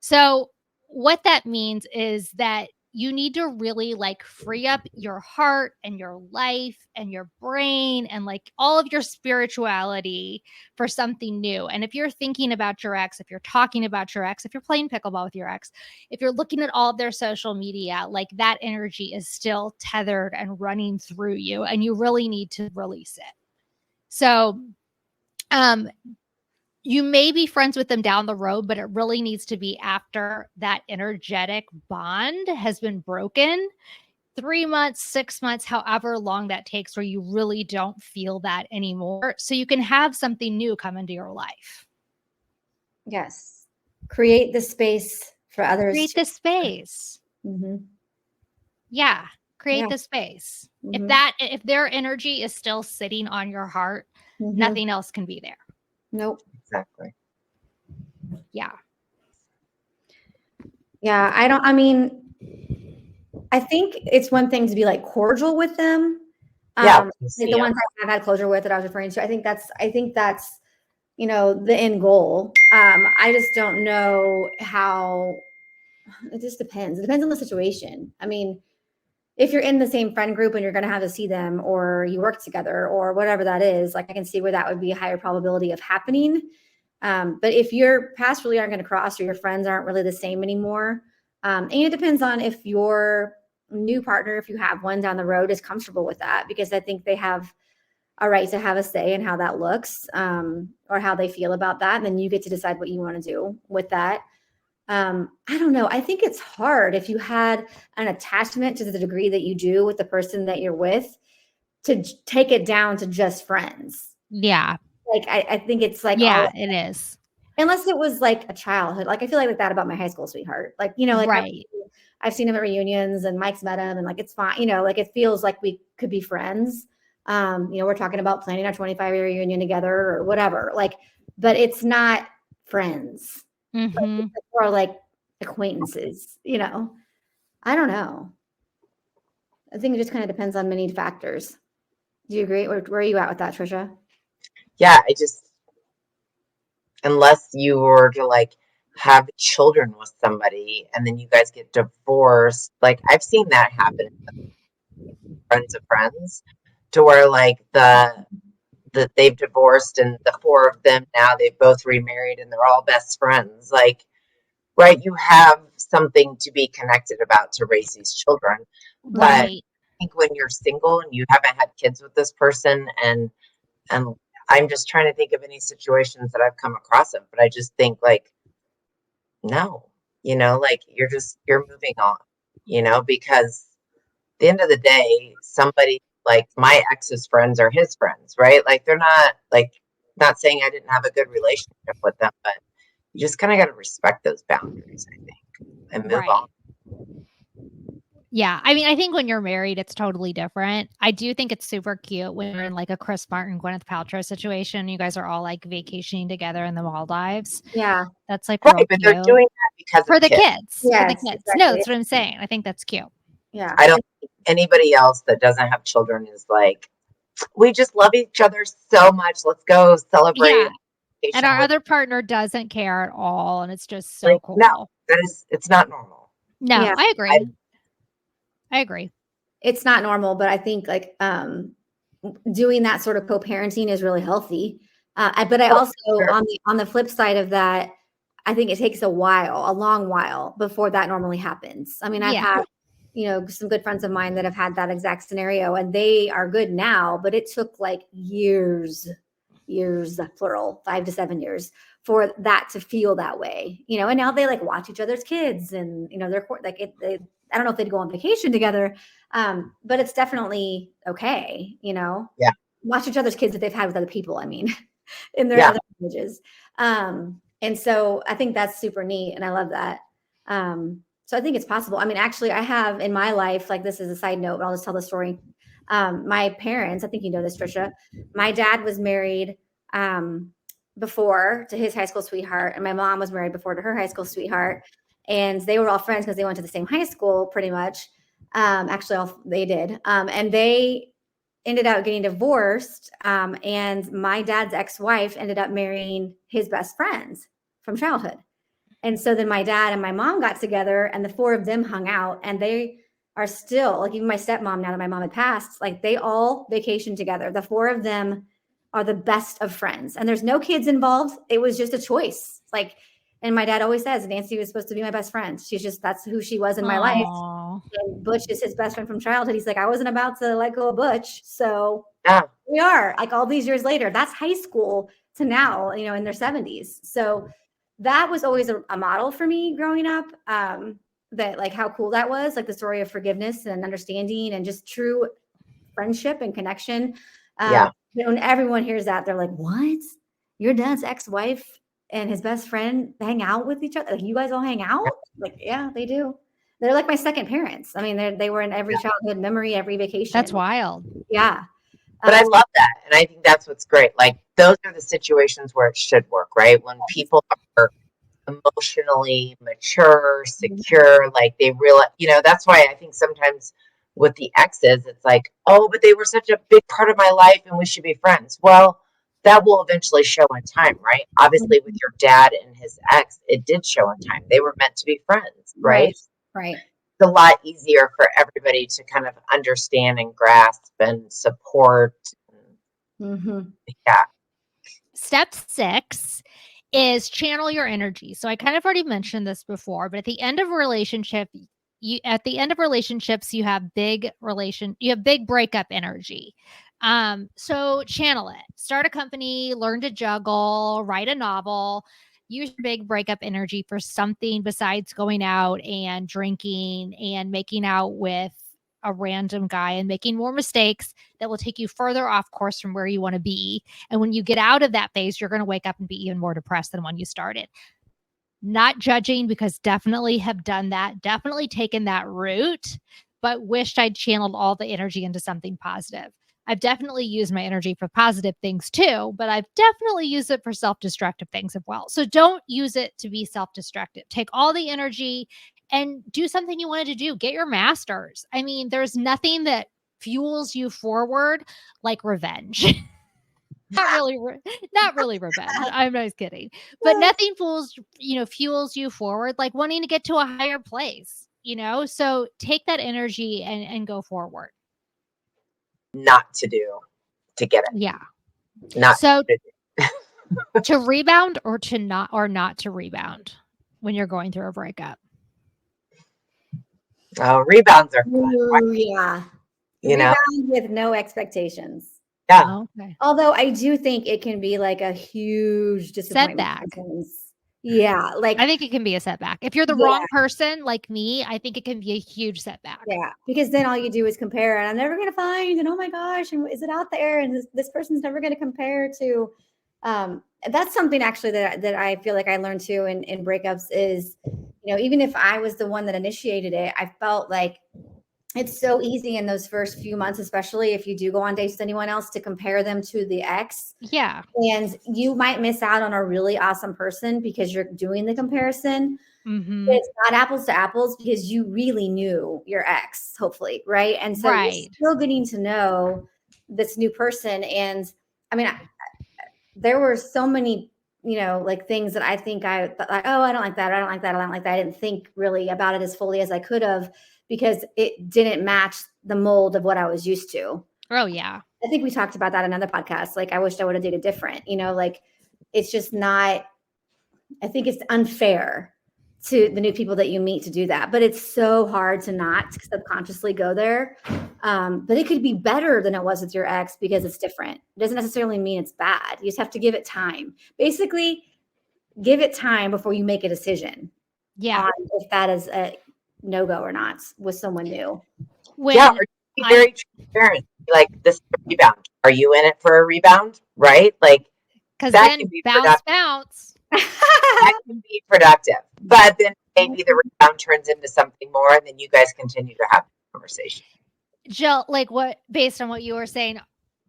[SPEAKER 1] So what that means is that you need to really like free up your heart and your life and your brain and like all of your spirituality for something new. And if you're thinking about your ex, if you're talking about your ex, if you're playing pickleball with your ex, if you're looking at all of their social media, like that energy is still tethered and running through you, and you really need to release it. So, you may be friends with them down the road, but it really needs to be after that energetic bond has been broken. 3 months, 6 months, however long that takes, where you really don't feel that anymore. So you can have something new come into your life.
[SPEAKER 3] Yes. Create the space for others.
[SPEAKER 1] Create the space.
[SPEAKER 3] Mm-hmm.
[SPEAKER 1] Yeah. Create the space. Mm-hmm. If their energy is still sitting on your heart, nothing else can be there.
[SPEAKER 3] Nope.
[SPEAKER 2] Exactly.
[SPEAKER 1] Yeah.
[SPEAKER 3] Yeah. I think it's one thing to be like cordial with them. Like the ones I've had closure with that I was referring to. I think that's, the end goal. I just don't know how. It just depends. It depends on the situation. I mean, if you're in the same friend group and you're going to have to see them, or you work together, or whatever that is, like I can see where that would be a higher probability of happening. But if your paths really aren't going to cross, or your friends aren't really the same anymore, and it depends on if your new partner, if you have one down the road, is comfortable with that, because I think they have a right to have a say in how that looks, or how they feel about that. And then you get to decide what you want to do with that. I don't know. I think it's hard if you had an attachment to the degree that you do with the person that you're with, to take it down to just friends.
[SPEAKER 1] Yeah.
[SPEAKER 3] Like, I think it's like,
[SPEAKER 1] yeah, it is.
[SPEAKER 3] Unless it was like a childhood. Like, I feel like that about my high school sweetheart. Like, like
[SPEAKER 1] right.
[SPEAKER 3] I've seen him at reunions, and Mike's met him, and like, it's fine. Like it feels like we could be friends. We're talking about planning our 25-year reunion together or whatever. Like, but it's not friends.
[SPEAKER 1] Mm-hmm.
[SPEAKER 3] Or like acquaintances, I don't know. I think it just kind of depends on many factors. Do you agree? Where are you at with that, Trisha?
[SPEAKER 2] Yeah, unless you were to like have children with somebody and then you guys get divorced, like I've seen that happen with friends of friends, to where like that they've divorced, and the 4 of them now, they've both remarried and they're all best friends. Like, right, you have something to be connected about to raise these children.
[SPEAKER 1] Right.
[SPEAKER 2] But I think when you're single and you haven't had kids with this person, and I'm just trying to think of any situations that I've come across it, but I just think like, no, like you're moving on, because at the end of the day, somebody like my ex's friends are his friends, right? Like they're not saying I didn't have a good relationship with them, but you just kind of got to respect those boundaries, I think, and move on.
[SPEAKER 1] Yeah. I mean, I think when you're married, it's totally different. I do think it's super cute when you're in like a Chris Martin, Gwyneth Paltrow situation. You guys are all like vacationing together in the Maldives.
[SPEAKER 3] Yeah.
[SPEAKER 1] That's like real
[SPEAKER 2] but
[SPEAKER 1] cute.
[SPEAKER 2] they're doing that because
[SPEAKER 1] for the kids.
[SPEAKER 3] Yes,
[SPEAKER 1] for the kids.
[SPEAKER 3] exactly.
[SPEAKER 1] No, that's what I'm saying. I think that's cute.
[SPEAKER 3] Yeah.
[SPEAKER 2] I don't think anybody else that doesn't have children is like, we just love each other so much. Let's go celebrate.
[SPEAKER 1] Yeah. And our other partner doesn't care at all. And it's just so cool.
[SPEAKER 2] No, it's not normal.
[SPEAKER 1] No, yeah. I agree. I agree.
[SPEAKER 3] It's not normal, but I think like doing that sort of co-parenting is really healthy. But I also, on the flip side of that, I think it takes a long while before that normally happens. I mean, I've had, some good friends of mine that have had that exact scenario, and they are good now, but it took like years, plural, 5 to 7 years for that to feel that way, and now they like watch each other's kids and, they're like, I don't know if they'd go on vacation together, but it's definitely okay,
[SPEAKER 2] Yeah.
[SPEAKER 3] Watch each other's kids that they've had with other people, I mean, in their other languages. And so I think that's super neat. And I love that. So I think it's possible. I mean, actually, I have in my life, like this is a side note, but I'll just tell the story. My parents, I think you know this, Trisha, my dad was married before to his high school sweetheart, and my mom was married before to her high school sweetheart. And they were all friends because they went to the same high school pretty much. Actually, they did. And they ended up getting divorced. And my dad's ex-wife ended up marrying his best friends from childhood. And so then my dad and my mom got together, and the four of them hung out, and they are still, like, even my stepmom, now that my mom had passed, like they all vacation together. The four of them are the best of friends, and there's no kids involved. It was just a choice. Like, and my dad always says, Nancy was supposed to be my best friend. That's who she was in my life. And Butch is his best friend from childhood. He's like, I wasn't about to let go of Butch. So we are, like, all these years later. That's high school to now, in their 70s. So that was always a model for me growing up, that like how cool that was, like the story of forgiveness and understanding and just true friendship and connection. When everyone hears that, they're like, what? Your dad's ex-wife and his best friend hang out with each other? Like, you guys all hang out? Like, yeah, they do. They're like my second parents. I mean, they were in every childhood memory, every vacation.
[SPEAKER 1] That's wild.
[SPEAKER 3] Yeah.
[SPEAKER 2] But I love that. And I think that's what's great. Like, those are the situations where it should work, right? When people are emotionally mature, secure, like they realize, that's why I think sometimes with the exes, it's like, oh, but they were such a big part of my life and we should be friends. Well, that will eventually show in time, right? Obviously, with your dad and his ex, it did show in time. They were meant to be friends, right?
[SPEAKER 3] Right.
[SPEAKER 2] It's a lot easier for everybody to kind of understand and grasp and support. Yeah.
[SPEAKER 1] Step 6 is channel your energy. So I kind of already mentioned this before, but at the end of a relationship, you have big breakup energy. So channel it. Start a company, learn to juggle, write a novel. Use your big breakup energy for something besides going out and drinking and making out with a random guy and making more mistakes that will take you further off course from where you want to be. And when you get out of that phase, you're going to wake up and be even more depressed than when you started. Not judging, because definitely have done that, definitely taken that route, but wished I'd channeled all the energy into something positive. I've definitely used my energy for positive things too, but I've definitely used it for self-destructive things as well. So don't use it to be self-destructive. Take all the energy and do something you wanted to do. Get your master's. I mean, there's nothing that fuels you forward like revenge. Not really revenge. I'm just kidding. But nothing fuels you forward like wanting to get to a higher place, So take that energy and go forward.
[SPEAKER 2] Not to get it.
[SPEAKER 1] Yeah.
[SPEAKER 2] Not
[SPEAKER 1] so to rebound or not to rebound when you're going through a breakup.
[SPEAKER 2] Oh, rebounds are fun.
[SPEAKER 3] Ooh, yeah. Rebound with no expectations.
[SPEAKER 2] Yeah.
[SPEAKER 1] Oh, okay.
[SPEAKER 3] Although I do think it can be like a huge disappointment.
[SPEAKER 1] Setback.
[SPEAKER 3] Yeah. Like,
[SPEAKER 1] I think it can be a setback. If you're the wrong person like me, I think it can be a huge setback.
[SPEAKER 3] Yeah. Because then all you do is compare, and I'm never going to find, and oh my gosh, and is it out there? And this person's never going to compare to, That's something actually that I feel like I learned too in breakups is, even if I was the one that initiated it, I felt like it's so easy in those first few months, especially if you do go on dates with anyone else, to compare them to the ex.
[SPEAKER 1] Yeah.
[SPEAKER 3] And you might miss out on a really awesome person because you're doing the comparison.
[SPEAKER 1] Mm-hmm.
[SPEAKER 3] It's not apples to apples because you really knew your ex, hopefully, right? And so you're still getting to know this new person. And I mean, there were so many, like things that I think I thought, like, oh, I don't like that. I don't like that. I don't like that. I didn't think really about it as fully as I could have because it didn't match the mold of what I was used to.
[SPEAKER 1] Oh, yeah.
[SPEAKER 3] I think we talked about that in another podcast. Like, I wished I would have dated different, like it's just not, I think it's unfair to the new people that you meet to do that, but it's so hard to not subconsciously go there. But it could be better than it was with your ex because it's different. It doesn't necessarily mean it's bad. You just have to give it time. Basically, give it time before you make a decision.
[SPEAKER 1] Yeah.
[SPEAKER 3] On if that is a no-go or not with someone new.
[SPEAKER 2] Or be very transparent. Like, this is a rebound. Are you in it for a rebound? Right? Like,
[SPEAKER 1] because then bounce.
[SPEAKER 2] That can be productive. But then maybe the rebound turns into something more, and then you guys continue to have the conversation.
[SPEAKER 1] Jill, based on what you were saying,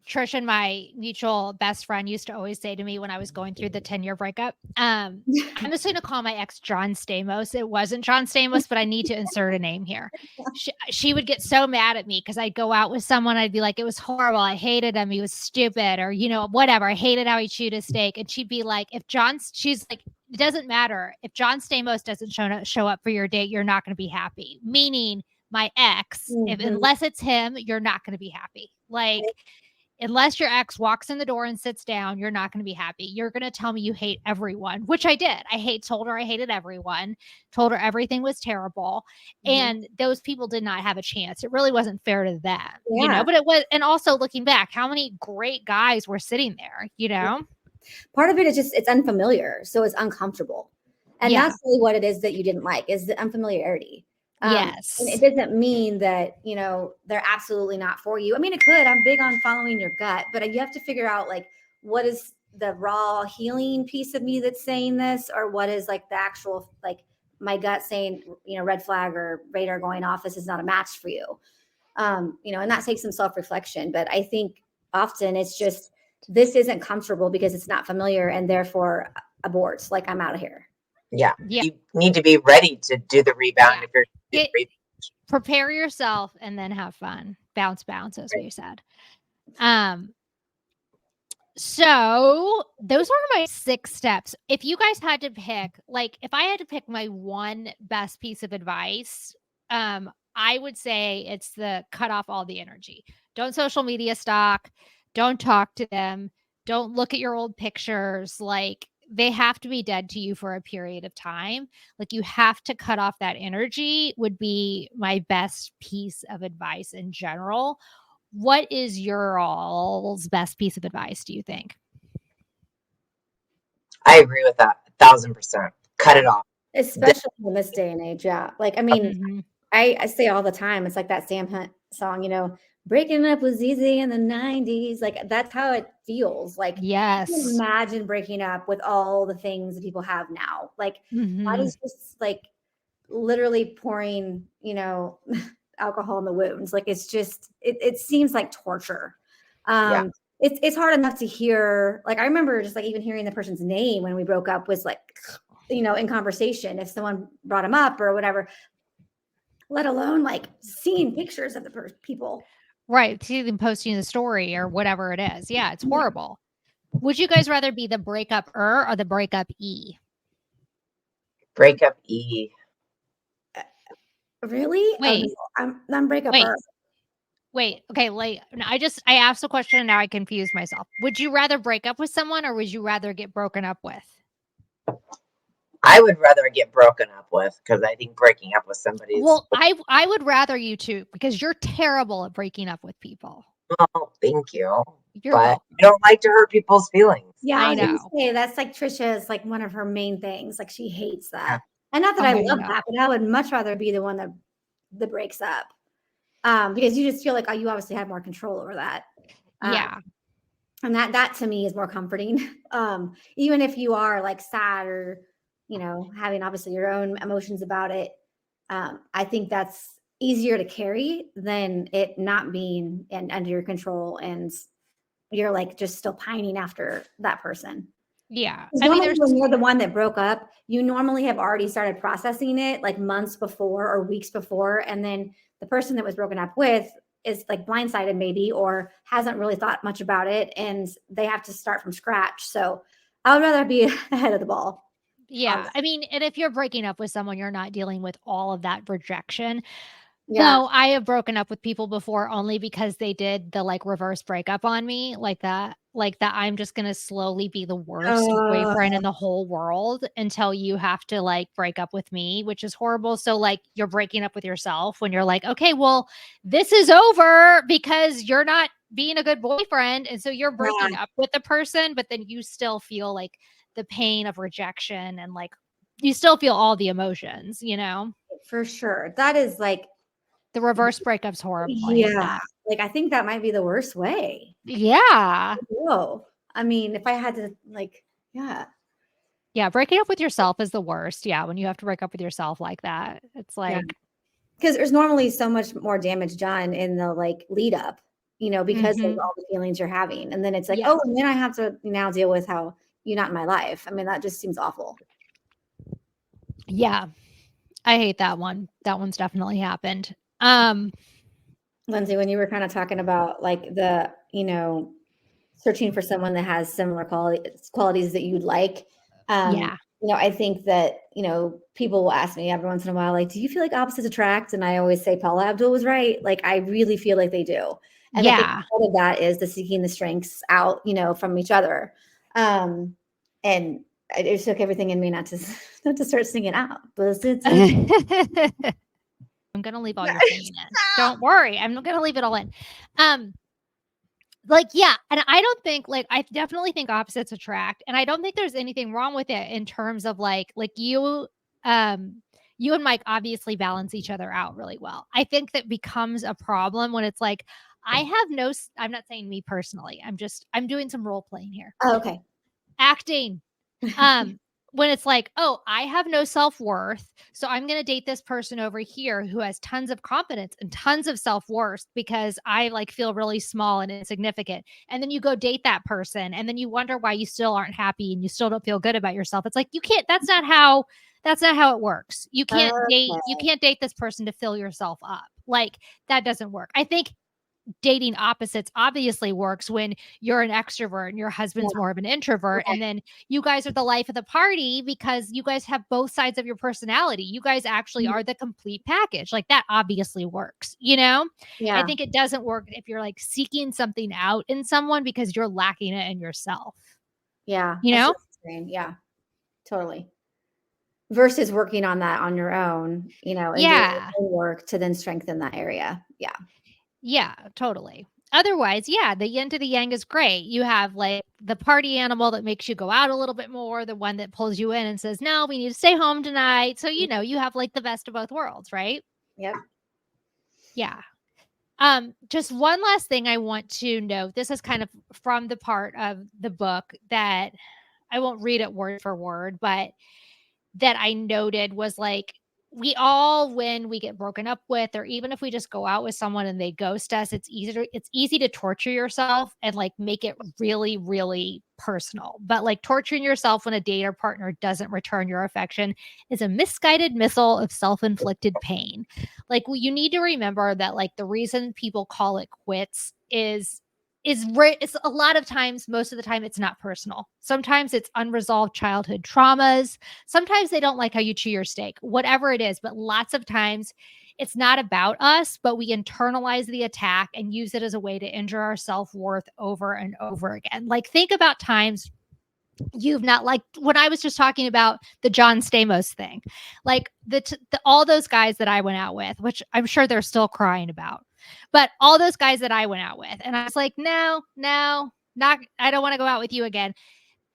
[SPEAKER 1] Trish and my mutual best friend used to always say to me when I was going through the 10-year breakup, I'm just going to call my ex John Stamos. It wasn't John Stamos, but I need to insert a name here. She would get so mad at me because I'd go out with someone. I'd be like, it was horrible. I hated him. He was stupid, or, whatever. I hated how he chewed his steak. And she'd be like, she's like, it doesn't matter. If John Stamos doesn't show up for your date, you're not going to be happy. Meaning my ex, unless it's him, you're not going to be happy. Like, unless your ex walks in the door and sits down, you're not going to be happy. You're going to tell me you hate everyone, which I did. Told her I hated everyone, told her everything was terrible. And those people did not have a chance. It really wasn't fair to them, but it was. And also looking back, how many great guys were sitting there,
[SPEAKER 3] Part of it is just, it's unfamiliar. So it's uncomfortable. And that's really what it is that you didn't like, is the unfamiliarity.
[SPEAKER 1] Yes.
[SPEAKER 3] And it doesn't mean that, they're absolutely not for you. I mean, it could. I'm big on following your gut, but you have to figure out, like, what is the raw healing piece of me that's saying this, or what is like the actual, like, my gut saying, red flag or radar going off, this is not a match for you. And that takes some self-reflection. But I think often it's just, this isn't comfortable because it's not familiar, and therefore abort. Like, I'm out of here.
[SPEAKER 2] Yeah. You need to be ready to do the rebound if you're
[SPEAKER 1] prepare yourself and then have fun. Bounce, as we said. So those are my 6 steps. If you guys had to pick, like, if I had to pick my one best piece of advice, I would say it's the cut off all the energy. Don't social media stalk. Don't talk to them. Don't look at your old pictures. Like, they have to be dead to you for a period of time. Like, you have to cut off that energy would be my best piece of advice in general. What is your all's best piece of advice, do you think?
[SPEAKER 2] I agree with that 1,000%. Cut it off.
[SPEAKER 3] Especially in this day and age. Yeah. Like, I mean, I say all the time, it's like that Sam Hunt song, breaking up was easy in the 90s. Like, that's how it feels. Like,
[SPEAKER 1] yes.
[SPEAKER 3] Imagine breaking up with all the things that people have now. Like, that is just like literally pouring, alcohol in the wounds. Like, it's just, it seems like torture. It's hard enough to hear. Like, I remember just like even hearing the person's name when we broke up was like, in conversation, if someone brought him up or whatever, let alone like seeing pictures of the people.
[SPEAKER 1] Right. See them posting the story or whatever it is. Yeah, it's horrible. Would you guys rather be the breakup or the breakup E?
[SPEAKER 2] Breakup E.
[SPEAKER 3] Really?
[SPEAKER 1] Wait.
[SPEAKER 3] I'm breakup
[SPEAKER 1] Wait.
[SPEAKER 3] er.
[SPEAKER 1] Wait. Okay. Like, I asked a question and now I confused myself. Would you rather break up with someone or would you rather get broken up with?
[SPEAKER 2] I would rather get broken up with, because I think breaking up with somebody is...
[SPEAKER 1] Well, I would rather you too, because you're terrible at breaking up with people.
[SPEAKER 2] Oh, thank you.
[SPEAKER 1] But
[SPEAKER 2] I don't like to hurt people's feelings.
[SPEAKER 3] Yeah,
[SPEAKER 1] I know.
[SPEAKER 3] Say, that's like Trisha's like one of her main things. Like, she hates that. Yeah. And not that I love that, but I would much rather be the one that breaks up. Because you just feel like, you obviously have more control over that.
[SPEAKER 1] Yeah.
[SPEAKER 3] And that to me is more comforting. Even if you are like sad or, having obviously your own emotions about it. I think that's easier to carry than it not being under your control. And you're like just still pining after that person.
[SPEAKER 1] Yeah.
[SPEAKER 3] I mean, when you're the one that broke up, you normally have already started processing it like months before or weeks before. And then the person that was broken up with is like blindsided maybe, or hasn't really thought much about it. And they have to start from scratch. So I would rather be ahead of the ball.
[SPEAKER 1] Yeah. I mean, and if you're breaking up with someone, you're not dealing with all of that rejection.
[SPEAKER 3] Yeah.
[SPEAKER 1] No, I have broken up with people before only because they did the like reverse breakup on me like that. Like that I'm just gonna slowly be the worst boyfriend in the whole world until you have to like break up with me, which is horrible. So like you're breaking up with yourself when you're like, okay, well, this is over because you're not being a good boyfriend. And so you're breaking up with the person, but then you still feel like the pain of rejection and like you still feel all the emotions,
[SPEAKER 3] For sure. That is like
[SPEAKER 1] the reverse breakup's horrible.
[SPEAKER 3] Yeah. Like I think that might be the worst way.
[SPEAKER 1] Yeah.
[SPEAKER 3] Whoa. I mean, if I had to like, yeah.
[SPEAKER 1] Yeah, breaking up with yourself is the worst. Yeah, when you have to break up with yourself like that. It's like
[SPEAKER 3] because there's normally so much more damage done in the like lead up, because of all the feelings you're having. And then it's like, oh, and then I have to now deal with how you're not in my life. I mean, that just seems awful.
[SPEAKER 1] Yeah. I hate that one. That one's definitely happened.
[SPEAKER 3] Lindsay, when you were kind of talking about like the, searching for someone that has similar qualities that you'd like. I think that, people will ask me every once in a while, like, do you feel like opposites attract? And I always say Paula Abdul was right. Like, I really feel like they do. And I think part of that is the seeking the strengths out, from each other. And it took everything in me not to start singing out. But
[SPEAKER 1] I'm going to leave all your singing in. Don't worry. I'm going to leave it all in. Yeah. And I don't think I definitely think opposites attract. And I don't think there's anything wrong with it in terms of like you and Mike obviously balance each other out really well. I think that becomes a problem when it's like, I'm not saying me personally. I'm doing some role playing here.
[SPEAKER 3] Oh, okay.
[SPEAKER 1] Acting. When it's like, oh, I have no self-worth, so I'm going to date this person over here who has tons of confidence and tons of self-worth because I like feel really small and insignificant. And then you go date that person and then you wonder why you still aren't happy and you still don't feel good about yourself. It's like, you can't, that's not how it works. You can't date this person to fill yourself up. Like that doesn't work. I think dating opposites obviously works when you're an extrovert and your husband's more of an introvert. And then you guys are the life of the party because you guys have both sides of your personality. You guys actually are the complete package. Like that obviously works, I think it doesn't work if you're like seeking something out in someone because you're lacking it in yourself.
[SPEAKER 3] Yeah. Yeah, totally. Versus working on that on your own, and doing your own work to then strengthen that area. Yeah.
[SPEAKER 1] Yeah, totally. Otherwise, the yin to the yang is great. You have like the party animal that makes you go out a little bit more, the one that pulls you in and says, no, we need to stay home tonight. So, you have like the best of both worlds, right?
[SPEAKER 3] Yep.
[SPEAKER 1] Yeah. Just one last thing I want to note. This is kind of from the part of the book that I won't read it word for word, but that I noted was like, we all, when we get broken up with, or even if we just go out with someone and they ghost us, it's easy to torture yourself and like make it really, really personal. But like torturing yourself when a date or partner doesn't return your affection is a misguided missile of self-inflicted pain. Like you need to remember that like the reason people call it quits is it's a lot of times, most of the time, it's not personal. Sometimes it's unresolved childhood traumas. Sometimes they don't like how you chew your steak, whatever it is. But lots of times it's not about us, but we internalize the attack and use it as a way to injure our self-worth over and over again. Like think about times you've not, like when I was just talking about the John Stamos thing, like all those guys that I went out with, which I'm sure they're still crying about, but all those guys that I went out with, and I was like, no, not, I don't want to go out with you again.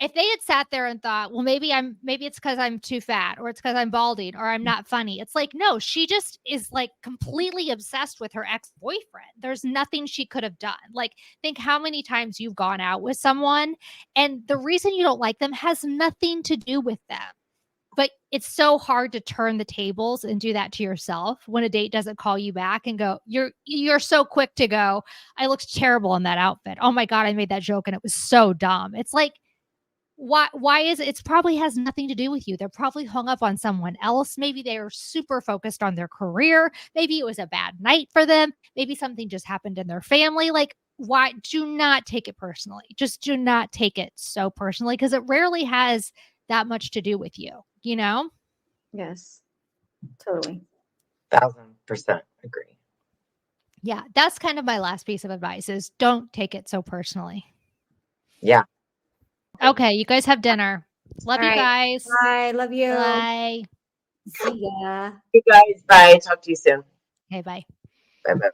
[SPEAKER 1] if they had sat there and thought, well, maybe it's because I'm too fat, or it's because I'm balding, or I'm not funny. It's like, no, she just is like completely obsessed with her ex-boyfriend. There's nothing she could have done. Like, think how many times you've gone out with someone and the reason you don't like them has nothing to do with them. But it's so hard to turn the tables and do that to yourself when a date doesn't call you back and go, you're so quick to go, I looked terrible in that outfit. Oh my God, I made that joke and it was so dumb. It's like, why is it? It's probably has nothing to do with you. They're probably hung up on someone else. Maybe they are super focused on their career. Maybe it was a bad night for them. Maybe something just happened in their family. Like, why? Do not take it personally. Just do not take it so personally, because it rarely has that much to do with you, you know?
[SPEAKER 3] Yes, totally.
[SPEAKER 2] 1,000% agree.
[SPEAKER 1] Yeah, that's kind of my last piece of advice is don't take it so personally.
[SPEAKER 2] Yeah.
[SPEAKER 1] Okay, you guys have dinner. Love
[SPEAKER 3] All
[SPEAKER 1] you
[SPEAKER 3] right.
[SPEAKER 1] guys.
[SPEAKER 3] Bye. Love you.
[SPEAKER 1] Bye.
[SPEAKER 3] See ya.
[SPEAKER 2] You guys, bye. Talk to you soon.
[SPEAKER 1] Okay, bye.
[SPEAKER 2] Bye-bye.